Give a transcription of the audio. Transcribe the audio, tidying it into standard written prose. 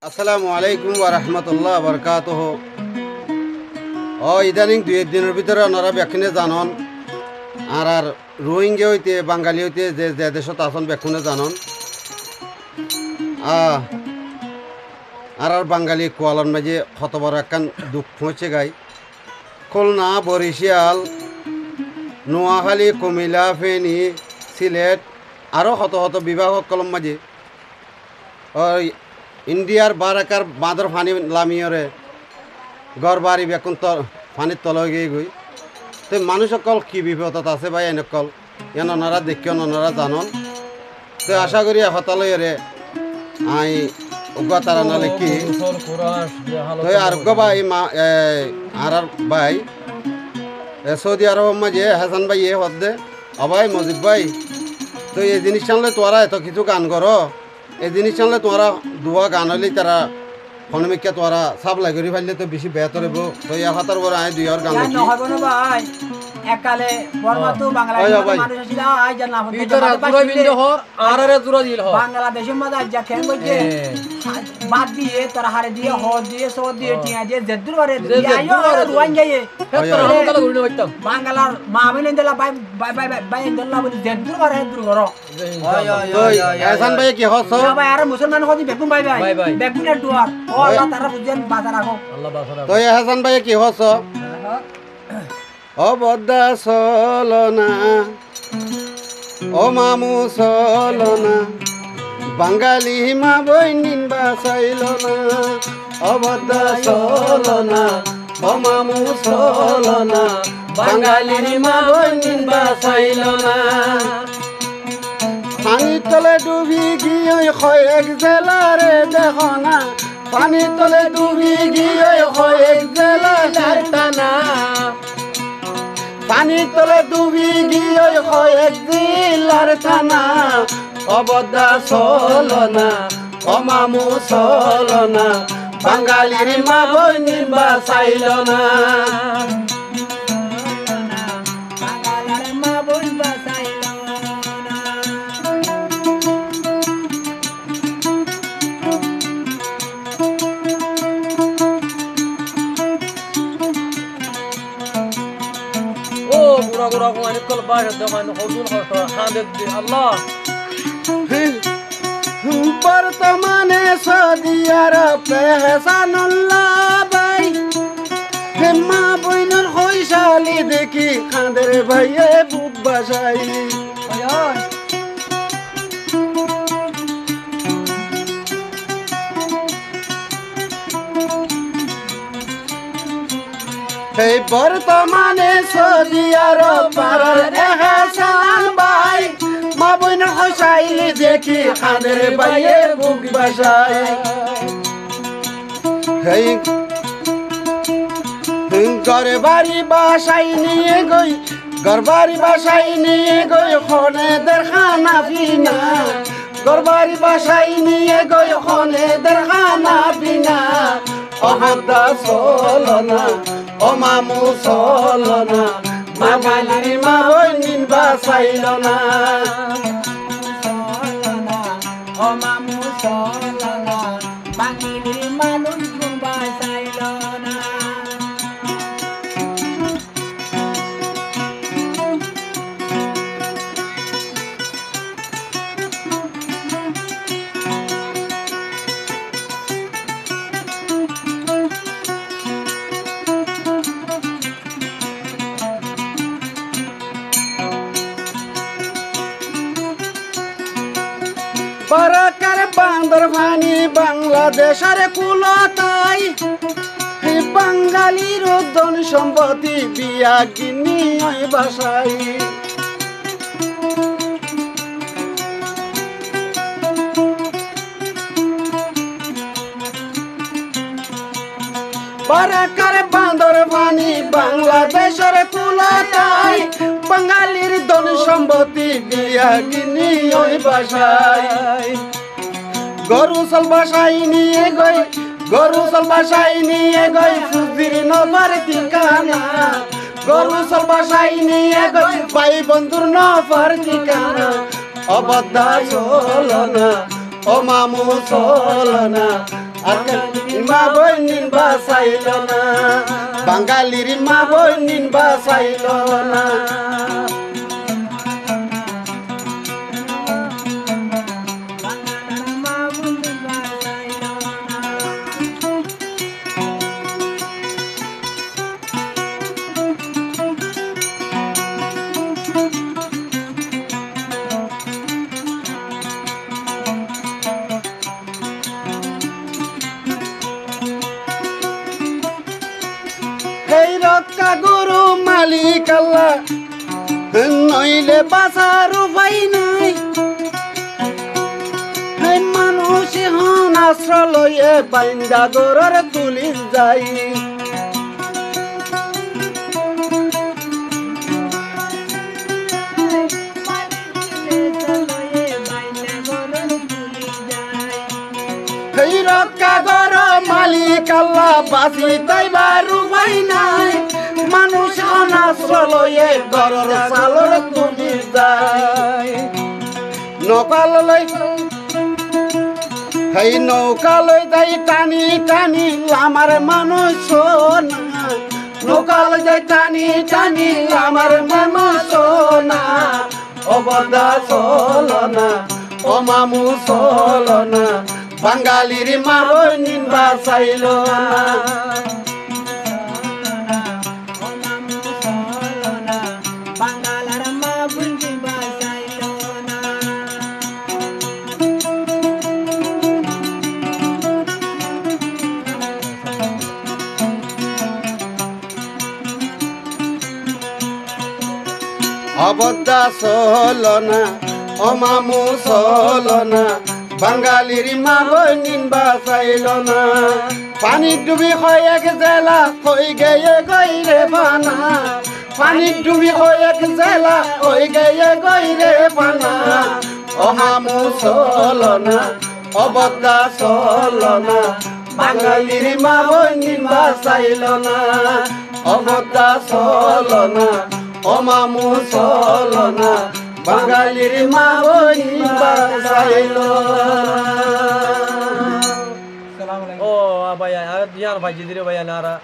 আসসালামু আলাইকুম ওয়া রাহমাতুল্লাহ বারাকাতুহ। ইদানিং দুই দিনের ভিতরে ওনারা ব্যাখ্যানে জানন আর রোহিঙ্গা হইতে বাঙালি হইতে যে যে দেশত আসন ব্যাখ্যানে জানন আর বাঙালি কোয়ালন মাঝে কত বড় একখান দুঃখ পৌঁছে গাই। খুলনা, বরিশাল, নোয়াখালী, কুমিল্লা, ফেনী, সিলেট আরও শত শত বিভাগ কলম মাঝে ইন্ডিয়ার বারাকার বাঁধর ফানি লামিয়রে গড় বাড়ি বেকুন ফানির তল গিয়ে গই। তো মানুষ অকল কি বিপদত আছে ভাই এনেকল এন ওনারা দেখিও ওনারা জানন। তো আশা করি হতালয়রে আই উগা তারা নালে কি তো আর ভাই আর ভাই সৌদি আরব মাঝে হাসান ভাই এ হদে অবাই মজিদ ভাই তো এই জিনিস জানলে তোরা এত কিছু গান করো, এই জিনিস জানলে তোরা দুয়া গান হইলে তারা ফোনমিকা তোরা সাব লাগি ফেললে তো বেশি বেহতর হইব। তো ইয়া হাতার বড় আয় দুই আর গান লিখি ভাই একালে বর্মাতু বাংলাদেশ মানুষ ছিল আই জানা হতে ইতরা জুরা বিন্দু হর আরারে জুরা দিল হর বাংলাদেশের মধ্যে আজ কেন কইছে বাদ দিয়ে তার হারে দিয়ে হর দিয়ে সো দিয়ে টিয়া দিয়ে জেদ্দুর করে দিয়ে আইও রুয়ান যাইয়ে হেতরা হকাল গুলি হইতাম বাংলার মামিন দেলা বাই বাই বাই বাই দেলা বলি জেদ্দুর করে দূর করো। তো হাসান ভাই কি হস ভাই আর মুসলমান হদি বেকুন বাই বাই বেকুনের দুয়ার ও আল্লাহ তারা বুঝেন বাজার রাখো আল্লাহ বাসারা। তো হাসান ভাই কি হস অবদা চলনা ও মামু চলনা বাঙালি মা বইনিন বাসাইল না। অবদা চলনা ও মামু চলনা বাঙালির মা বইনিন বাসাইল না। পানির তলে ডুবি গিয়ে কয়েক জেলারে দেখো না, পানির তলে ডুবি গিয়ে কয়েক জেলার টানা, পানির তলে ডুবি গিয়ে কয়েক জেলার টানা। অবদা চলনা ও মামু চলনা বাঙালির মা বইনির বাসাইল না। গুরা গুরা কোয়ানি কল বাজ দমান হদুল হতো হামেদ দি আল্লাহ। বর্তমানে সৌদি আরবে হাসানুল্লাহ ভাই মা বইনের হইসালি দেখি খাঁদের ভাইয়ে বুক বাসাই। এই বর্তমানে সৌদি আরব পাড়ার হাসান ভাই মা বইনের হইসালি দেখি খাঁদের ভাইয়ে বুক বাসাই। এই ঘরে বাড়ি বাসাই নিয়ে গই, ঘর বাড়ি বাসাই নিয়ে গই খনেদের খানা পিনা, ঘর বাড়ি বাসাই নিয়ে গই খনেদের খানা পিনা। অবদা চলনা ও মামু চলনা বাঙালির মা বইনিন বাসাইল না। ও মামু চলনা বাঙালির মানুষ বাসাইল না। বারাকার বান্দর ভানি বাংলাদেশের কুলতাই বাঙালির ধন সম্পত্তি বিয়া গিনি বাসাই। বারাকার বান্দর ভানি বাংলাদেশের কুলতাই বাঙালির ধন সম্পত্তি বিয়া গিনি বাসাই। গরু চল বাসাই নিয়ে গই, গরু চল বাসাই নিয়ে গই সুজির নবার ঠিকানা, গরু চল বাসাই নিয়ে গই ভাই বন্ধুর নবার ঠিকানা। অবদা চলনা ও মামু চলনা আর মা বইনিন বাসাইল না বাঙালির মা বইনিন বাসাইল না এই রক্ষা গুরু মালিক আল্লাহ নইলে বাঁচার উপায় নাই এই মানুষ হন আশ্রয় লইয়ে বাইন্দা গরর তুলিস যাই এই রক্ষা গর মালিক আল্লাহ বাঁচি তাইবার উপায় নাই মানুষ অনাশ্রয় লইয়ে গরর চালর তুলি যায় নৌকালই এই নৌকালই যাই টানি টানি আমার মানুষ না নৌকালই যাই টানি টানি আমার মানুষ না অবদা চল না ও মামু চল না বাঙালির মা বইনিন বাসাইল না অবদা চল না ও মামু চল না বাঙালির মা বইনিন বাসাইল না পানি ডুবি এক জেলা হই গেয়ে গইরে বানা পানি ডুবি এক জেলা হই গেয়ে গইরে বানা ও মামু চল না অবদা চল না বাঙালির মা বইনিন বাসাইল না অবদা চল না ও মামু চল না বাঙালির মা বইনিন বাসাইল ও ভাই আর দিয়ার ভাই জিদিরে ভাই নারা